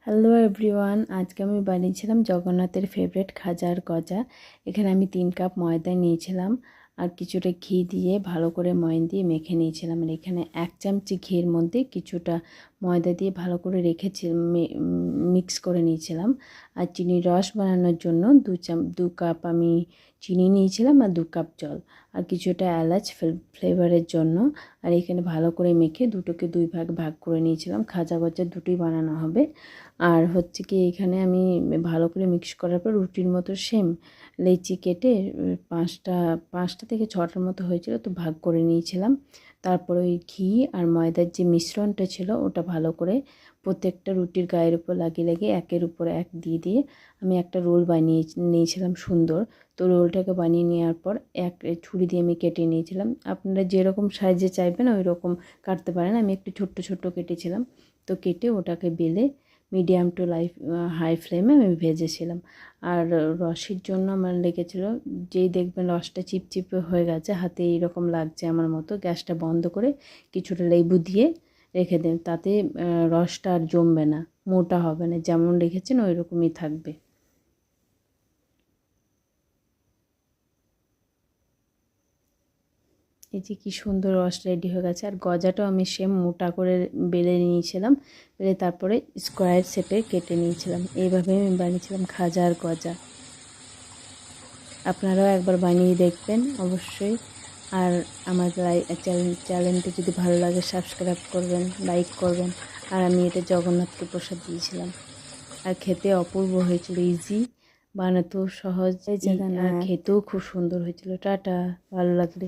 Hello everyone, আজকে আমি বানিয়েছিলাম জগন্নাথের ফেভারিট খাজার গজা। এখানে আমি 3 কাপ ময়দা নিয়েছিলাম আর কিছুটা ঘি দিয়ে ভালো করে ময়ন দিয়ে মেখে নিয়েছিলাম। আর এখানে 1 চামচি ঘির মধ্যে কিছুটা ময়দা দিয়ে ভালো করে রেখেছি, মিক্স করে নিয়েছিলাম। আর চিনির রস বানানোর জন্য 2 কাপ আমি চিনি নিয়েছিলাম আর 2 কাপ জল আর কিছুটা এলাচ ফ্লেভারের জন্য। আর এখানে ভালো করে মেখে দুটোকে 2 ভাগ ভাগ করে নিয়েছিলাম। খাজা গজা দুটোই বানানো হবে। আর হচ্ছে কি এখানে আমি ভালো করে মিক্স করার পর রুটির মতো সেম লেচি কেটে পাঁচটা থেকে ছটার মতো হয়েছিল, তো ভাগ করে নিয়েছিলাম। তারপর ওই ঘি আর ময়দার যে মিশ্রণটা ছিল ওটা ভালো করে প্রত্যেকটা রুটির গায়ের উপর লাগিয়ে লাগিয়ে একের উপর এক দিয়ে দিয়ে আমি একটা রোল বানিয়ে নিয়েছিলাম সুন্দর। তো রোলটাকে বানিয়ে নেওয়ার পর এক ছুরি দিয়ে আমি কেটে নিয়েছিলাম। আপনারা যেরকম সাইজে চাইবেন ওই রকম কাটতে পারেন। আমি একটু ছোট্ট ছোট্ট কেটেছিলাম। তো কেটে ওটাকে বেলে মিডিয়াম টু হাই ফ্লেমে আমি ভেজেছিলাম। আর রসের জন্য আমার লেগেছিল, যেই দেখবেন রসটা চিপচিপে হয়ে গেছে, হাতে এইরকম লাগছে আমার মতো, গ্যাসটা বন্ধ করে কিছুটা লেবু দিয়ে রেখে দেন। তাতে রসটা আর জমবে না, মোটা হবে না, যেমন রেখেছেন ওই রকমই থাকবে। এই যে কি সুন্দর রস রেডি হয়ে গেছে। আর গজাটাও আমি সেম মোটা করে বেলে নিয়েছিলাম, বেলে তারপরে স্কোয়ার শেপে কেটে নিয়েছিলাম। এইভাবে আমি বানিয়েছিলাম খাজার গজা। আপনারাও একবার বানিয়ে দেখবেন অবশ্যই। আর আমার চ্যানেলটি যদি ভালো লাগে সাবস্ক্রাইব করবেন, লাইক করবেন। আর আমি এটা জগন্নাথকে প্রসাদ দিয়েছিলাম। আর খেতে অপূর্ব হয়েছিল, ইজি, বানাতেও সহজ, আর খেতেও খুব সুন্দর হয়েছিল। টাটা, ভালো লাগলে